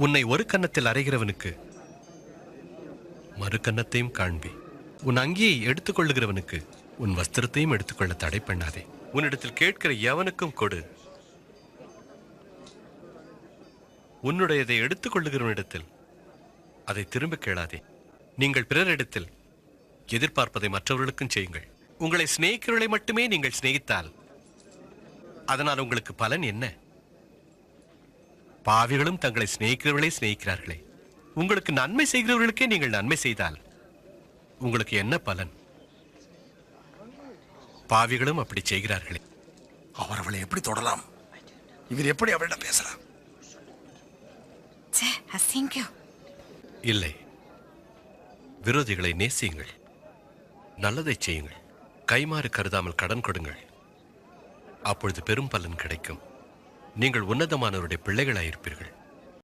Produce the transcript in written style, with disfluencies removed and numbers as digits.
உன்னை ஒரு கன்னத்தில் அறைகிறவனுக்கு மறு கன்னத்தையும் காண்பி. உன் அங்கியை எடுத்துக்கொள்ளுகிறவனுக்கு உன் வஸ்திரத்தையும் எடுத்துக்கொள்ள தடை பண்ணாதே. உன்னிடத்தில் கேட்கிற எவனுக்கும் கொடு. உன்னுடையதை எடுத்துக்கொள்ளுகிறவனிடத்தில் அதை திரும்ப கேளாதே. நீங்கள் பிறரிடத்தில் எதிர்பார்ப்பதை மற்றவர்களுக்கும் செய்யுங்கள். உங்களை சிநேகிக்கிறவர்களை மட்டுமே நீங்கள் சிநேகித்தால் அதனால் உங்களுக்கு பலன் என்ன? பாவிகளும் தங்களை சிநேகிக்கிறவர்களே சிநேகிக்கிறார்களே. உங்களுக்கு நன்மை செய்கிறவர்களுக்கே நீங்கள் நன்மை செய்தால் உங்களுக்கு என்ன பலன்? பாவிகளும் அப்படி செய்கிறார்களே. அவர் அவளை எப்படி தொடலாம்? இவர் எப்படி அவளிடம் பேசலாம்? இல்லை, விரோதிகளை நேசியுங்கள், நல்லதை செய்யுங்கள், கைமாறு கருதாமல் கடன் கொடுங்கள். அப்பொழுது பெரும் பலன் கிடைக்கும். நீங்கள் உன்னதமானவருடைய பிள்ளைகளாயிருப்பீர்கள்.